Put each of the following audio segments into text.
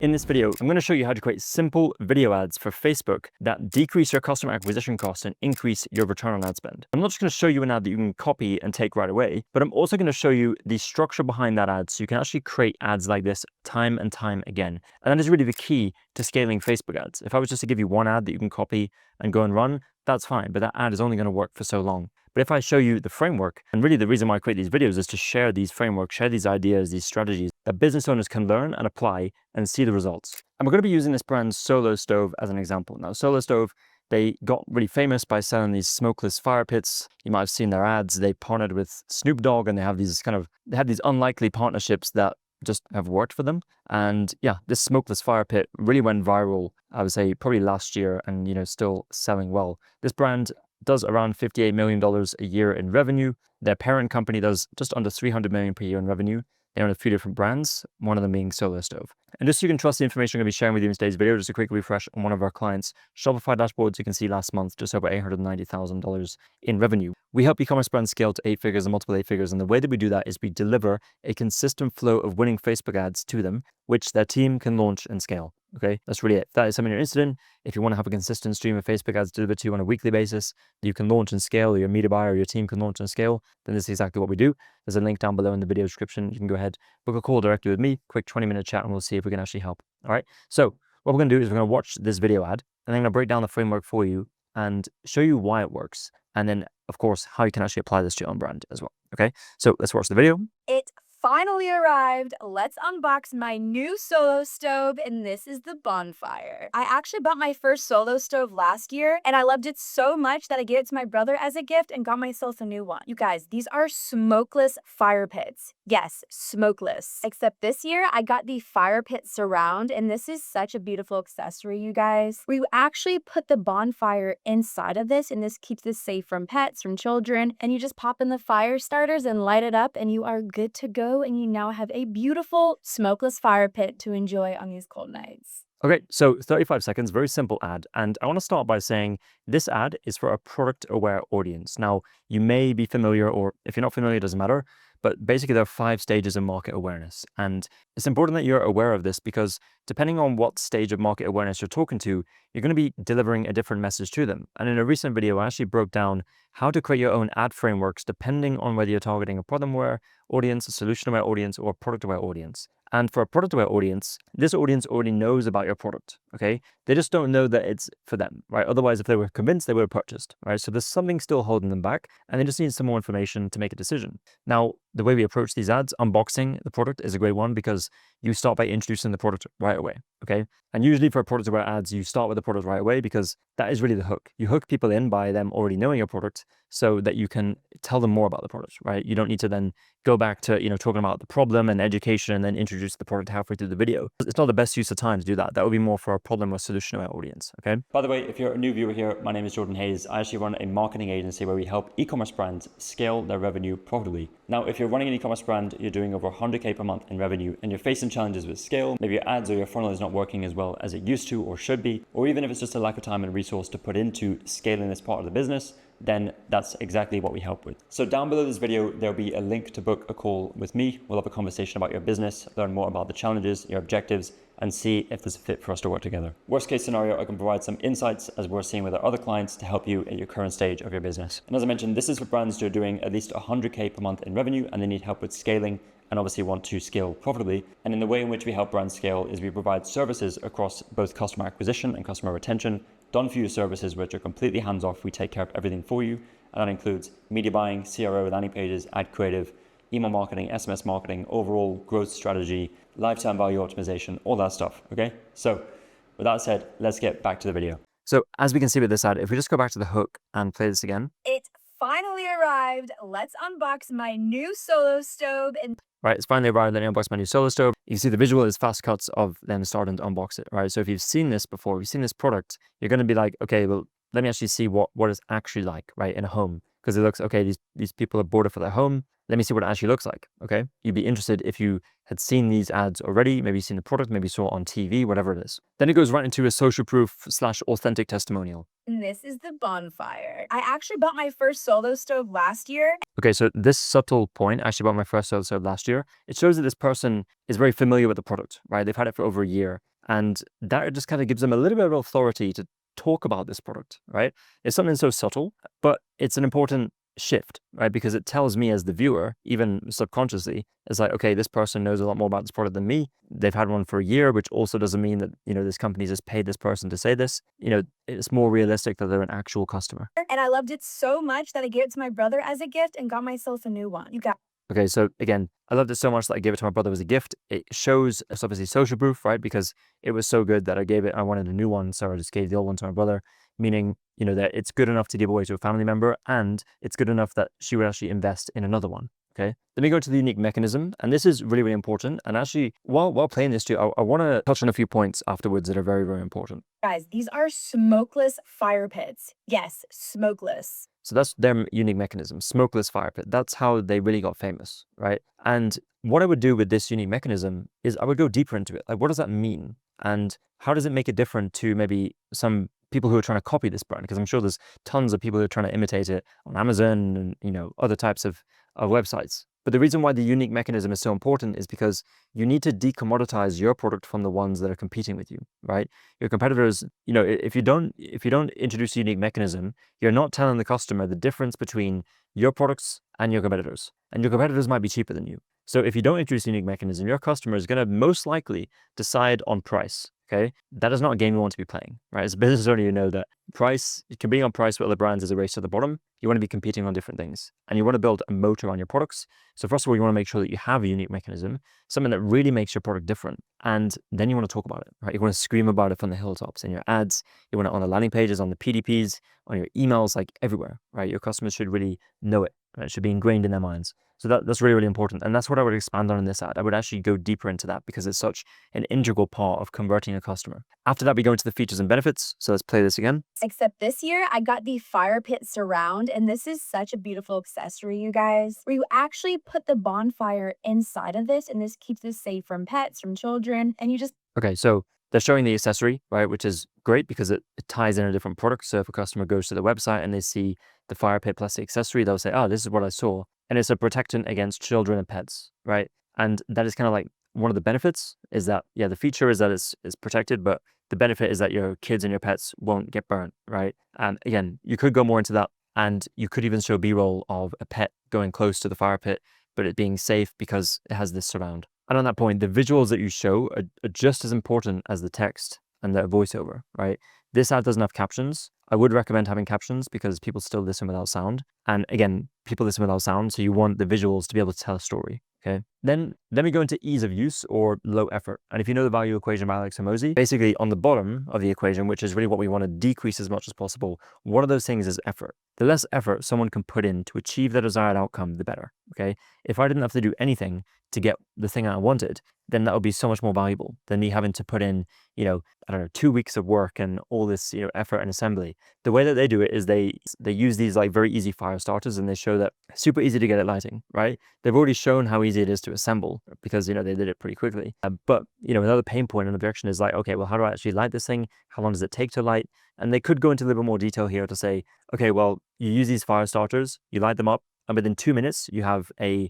In this video, I'm going to show you how to create simple video ads for Facebook that decrease your customer acquisition costs and increase your return on ad spend. I'm not just going to show you an ad that you can copy and take right away, but I'm also going to show you the structure behind that ad so you can actually create ads like this time and time again. And that is really the key to scaling Facebook ads. If I was just to give you one ad that you can copy and go and run, that's fine, but that ad is only going to work for so long. But if I show you the framework, and really the reason why I create these videos is to share these frameworks, share these ideas, these strategies that business owners can learn and apply and see the results. And we're going to be using this brand Solo Stove as an example. Now, Solo Stove, they got really famous by selling these smokeless fire pits. You might have seen their ads. They partnered with Snoop Dogg, and they have these unlikely partnerships that just have worked for them. And yeah, this smokeless fire pit really went viral, I would say probably last year, and still selling well. This brand does around $58 million a year in revenue. Their parent company does just under $300 million per year in revenue. They own a few different brands, one of them being Solo Stove. And just so you can trust the information I'm going to be sharing with you in today's video, just a quick refresh on one of our clients' Shopify dashboards. You can see last month, just over $890,000 in revenue. We help e-commerce brands scale to 8 figures and multiple 8 figures. And the way that we do that is we deliver a consistent flow of winning Facebook ads to them, which their team can launch and scale. Okay, that's really it. If that is something you're interested in, if you want to have a consistent stream of Facebook ads delivered to you on a weekly basis that you can launch and scale, or your media buyer or your team can launch and scale, then this is exactly what we do. There's a link down below in the video description. You can go ahead, book a call directly with me, quick 20-minute chat, and we'll see if we can actually help. All right, so what we're going to do is we're going to watch this video ad, and I'm going to break down the framework for you and show you why it works. And then, of course, how you can actually apply this to your own brand as well. Okay, so let's watch the video. It finally arrived. Let's unbox my new Solo Stove, and this is the bonfire. I actually bought my first Solo Stove last year, and I loved it so much that I gave it to my brother as a gift and got myself a new one. You guys, these are smokeless fire pits. Yes, smokeless. Except this year, I got the fire pit surround, and this is such a beautiful accessory, you guys. We actually put the bonfire inside of this, and this keeps this safe from pets, from children, and you just pop in the fire starters and light it up, and you are good to go. And you now have a beautiful smokeless fire pit to enjoy on these cold nights. Okay, so 35 seconds, very simple ad. And I want to start by saying this ad is for a product-aware audience. Now, you may be familiar, or if you're not familiar, it doesn't matter. But basically, there are 5 stages of market awareness. And it's important that you're aware of this because depending on what stage of market awareness you're talking to, you're going to be delivering a different message to them. And in a recent video, I actually broke down how to create your own ad frameworks depending on whether you're targeting a problem-aware audience, a solution-aware audience, or a product-aware audience. And for a product-aware audience, this audience already knows about your product, okay? They just don't know that it's for them, right? Otherwise, if they were convinced, they would have purchased, right? So there's something still holding them back, and they just need some more information to make a decision. Now, the way we approach these ads, unboxing the product is a great one because you start by introducing the product right away, okay? And usually for product-aware ads, you start with the product right away because that is really the hook. You hook people in by them already knowing your product so that you can tell them more about the product, right? You don't need to then go back to, talking about the problem and education and then introduce the product halfway through the video. It's not the best use of time to do that. That would be more for a problem or solution-aware audience, okay? By the way, if you're a new viewer here, my name is Jordan Hayes. I actually run a marketing agency where we help e-commerce brands scale their revenue profitably. Now, if you're running an e-commerce brand, you're doing over 100K per month in revenue, and you're facing challenges with scale, maybe your ads or your funnel is not working as well as it used to or should be, or even if it's just a lack of time and resource to put into scaling this part of the business, then that's exactly what we help with. So down below this video, there'll be a link to book a call with me. We'll have a conversation about your business, learn more about the challenges, your objectives, and see if there's a fit for us to work together. Worst case scenario, I can provide some insights as we're seeing with our other clients to help you at your current stage of your business. And as I mentioned, this is for brands who are doing at least 100K per month in revenue and they need help with scaling and obviously want to scale profitably. And in the way in which we help brands scale is we provide services across both customer acquisition and customer retention, done for you services which are completely hands-off. We take care of everything for you. And that includes media buying, CRO, landing pages, ad creative, email marketing, SMS marketing, overall growth strategy, lifetime value optimization, all that stuff, okay? So with that said, let's get back to the video. So as we can see with this ad, if we just go back to the hook and play this again. It finally arrived. Let's unbox my new Solo Stove. Right, it's finally arrived. Let me unbox my new Solo Stove. You can see the visual is fast cuts of them starting to unbox it, right? So if you've seen this before, if you've seen this product, you're going to be like, okay, well, let me actually see what it's actually like, right, in a home. Because it looks, okay, these people are bored of their home. Let me see what it actually looks like, okay? You'd be interested if you had seen these ads already, maybe seen the product, maybe saw it on TV, whatever it is. Then it goes right into a social proof / authentic testimonial. And this is the bonfire. I actually bought my first Solo Stove last year. Okay, so this subtle point, I actually bought my first Solo Stove last year. It shows that this person is very familiar with the product, right? They've had it for over a year. And that just kind of gives them a little bit of authority to talk about this product, right? It's something so subtle, but it's an important shift, right? Because it tells me as the viewer, even subconsciously, it's like, okay, this person knows a lot more about this product than me. They've had one for a year, which also doesn't mean that, this company just paid this person to say this. It's more realistic that they're an actual customer. And I loved it so much that I gave it to my brother as a gift and got myself a new one. You got Okay, so again, I loved it so much that I gave it to my brother as a gift. It shows it's obviously social proof, right? Because it was so good that I wanted a new one, so I just gave the old one to my brother, meaning, that it's good enough to give away to a family member, and it's good enough that she would actually invest in another one. Okay, let me go to the unique mechanism, and this is really, really important. And actually, while playing this too, I want to touch on a few points afterwards that are very, very important. guys, these are smokeless fire pits. Yes, smokeless. So that's their unique mechanism, smokeless fire pit. That's how they really got famous, right? And what I would do with this unique mechanism is I would go deeper into it. Like, what does that mean? And how does it make it different to maybe some people who are trying to copy this brand? Because I'm sure there's tons of people who are trying to imitate it on Amazon and, other types of websites. But the reason why the unique mechanism is so important is because you need to decommoditize your product from the ones that are competing with you, right? Your competitors, if you don't introduce a unique mechanism, you're not telling the customer the difference between your products and your competitors. And your competitors might be cheaper than you. So if you don't introduce a unique mechanism, your customer is going to most likely decide on price. Okay, that is not a game you want to be playing, right? As a business owner, you know that competing on price with other brands is a race to the bottom. You want to be competing on different things, and you want to build a moat around your products. So first of all, you want to make sure that you have a unique mechanism, something that really makes your product different, and then you want to talk about it, right? You want to scream about it from the hilltops in your ads. You want it on the landing pages, on the PDPs, on your emails, like everywhere, right? Your customers should really know it, right? It should be ingrained in their minds. So that's really, really important. And that's what I would expand on in this ad. I would actually go deeper into that because it's such an integral part of converting a customer. After that, we go into the features and benefits. So let's play this again. Except this year, I got the fire pit surround, and this is such a beautiful accessory, you guys, where you actually put the bonfire inside of this, and this keeps this safe from pets, from children, and you just... Okay, so they're showing the accessory, right, which is great because it ties in a different product. So if a customer goes to the website and they see the fire pit plus the accessory, they'll say, oh, this is what I saw. And it's a protectant against children and pets, right? And that is kind of like one of the benefits is that, yeah, the feature is that it's protected, but the benefit is that your kids and your pets won't get burnt, right? And again, you could go more into that, and you could even show B-roll of a pet going close to the fire pit, but it being safe because it has this surround. And on that point, the visuals that you show are just as important as the text and the voiceover, right? This ad doesn't have captions. I would recommend having captions because people still listen without sound. And again, people listen without sound, so you want the visuals to be able to tell a story, okay? Then we go into ease of use or low effort. And if you know the value equation by Alex Hormozi, basically on the bottom of the equation, which is really what we want to decrease as much as possible, one of those things is effort. The less effort someone can put in to achieve the desired outcome, the better, okay? If I didn't have to do anything to get the thing I wanted, then that would be so much more valuable than me having to put in, 2 weeks of work and all this, effort and assembly. The way that they do it is they use these like very easy fire starters, and they show that super easy to get it lighting, right? They've already shown how easy it is to assemble because, they did it pretty quickly. But, another pain point and objection is like, okay, well, how do I actually light this thing? How long does it take to light? And they could go into a little bit more detail here to say, okay, well, you use these fire starters, you light them up, and within 2 minutes, you have a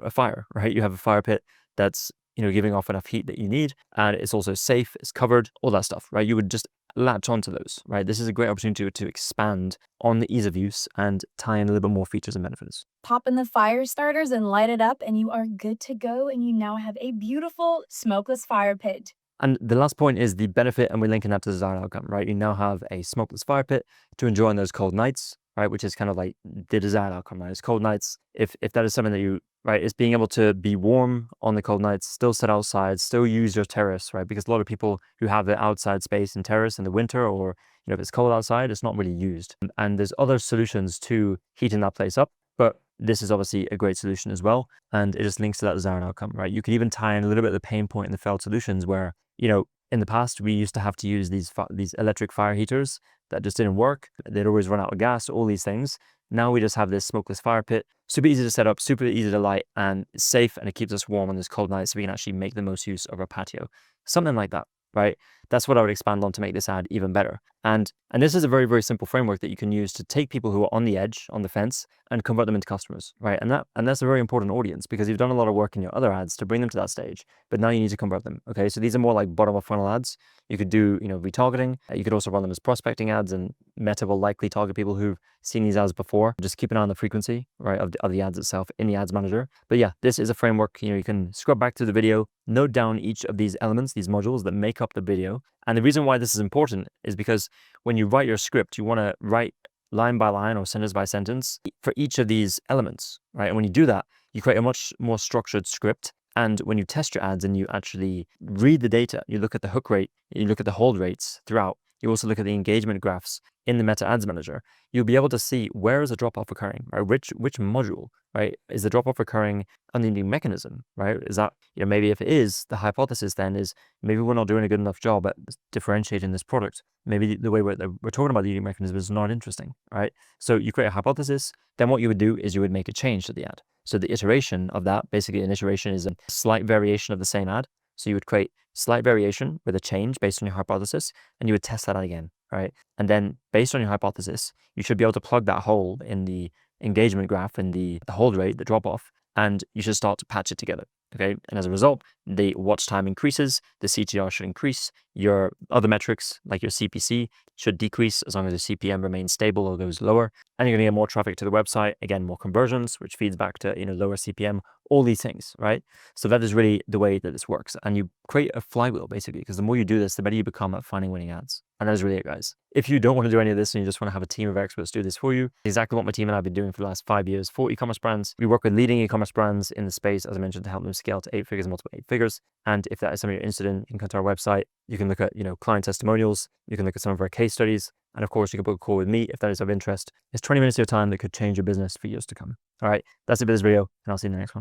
fire, right? You have a fire pit that's, giving off enough heat that you need, and it's also safe, it's covered, all that stuff, right? You would just latch onto those, right? This is a great opportunity to expand on the ease of use and tie in a little bit more features and benefits. Pop in the fire starters and light it up, and you are good to go, and you now have a beautiful smokeless fire pit. And the last point is the benefit, and we're linking that to the desired outcome, right? You now have a smokeless fire pit to enjoy on those cold nights, right? Which is kind of like the desired outcome, right? It's cold nights. If that is something that you, right, is being able to be warm on the cold nights, still sit outside, still use your terrace, right? Because a lot of people who have the outside space and terrace in the winter, or, if it's cold outside, it's not really used. And there's other solutions to heating that place up, but this is obviously a great solution as well. And it just links to that desired outcome, right? You could even tie in a little bit of the pain point in the failed solutions where, in the past, we used to have to use these electric fire heaters that just didn't work. They'd always run out of gas, all these things. Now we just have this smokeless fire pit, super easy to set up, super easy to light, and it's safe, and it keeps us warm on this cold night, so we can actually make the most use of our patio. Something like that. right? That's what I would expand on to make this ad even better. And this is a very, very simple framework that you can use to take people who are on the edge, on the fence, and convert them into customers, right? And that's a very important audience because you've done a lot of work in your other ads to bring them to that stage, but now you need to convert them, okay? So these are more like bottom of funnel ads. You could do, retargeting. You could also run them as prospecting ads, and Meta will likely target people who've seen these ads before. Just keep an eye on the frequency, right, of the ads itself in the ads manager. But yeah, this is a framework. You can scrub back to the video, note down each of these elements, these modules that make up the video. And the reason why this is important is because when you write your script, you want to write line by line or sentence by sentence for each of these elements, right? And when you do that, you create a much more structured script. And when you test your ads and you actually read the data, you look at the hook rate, you look at the hold rates throughout, you also look at the engagement graphs in the Meta Ads Manager, you'll be able to see where is the drop-off occurring, right? Which module, right? Is the drop-off occurring on the new mechanism, right? Is that, maybe if it is, the hypothesis then is maybe we're not doing a good enough job at differentiating this product. Maybe the way we're talking about the unique mechanism is not interesting, right? So you create a hypothesis, then what you would do is you would make a change to the ad. So the iteration of that, basically an iteration is a slight variation of the same ad. So you would create slight variation with a change based on your hypothesis, and you would test that out again, right? And then based on your hypothesis, you should be able to plug that hole in the engagement graph and the hold rate, the drop off, and you should start to patch it together. Okay. And as a result, the watch time increases, the CTR should increase, your other metrics like your CPC should decrease as long as the CPM remains stable or goes lower. And you're going to get more traffic to the website, again, more conversions, which feeds back to, lower CPM, all these things, right? So that is really the way that this works. And you create a flywheel basically, because the more you do this, the better you become at finding winning ads. And that is really it, guys. If you don't want to do any of this and you just want to have a team of experts do this for you, exactly what my team and I have been doing for the last 5 years for e-commerce brands. We work with leading e-commerce brands in the space, as I mentioned, to help them scale to 8 figures, multiple 8 figures. And if that is something you're interested in, you can come to our website. You can look at, client testimonials. You can look at some of our case studies. And of course, you can book a call with me if that is of interest. It's 20 minutes of your time that could change your business for years to come. All right, that's it for this video, and I'll see you in the next one.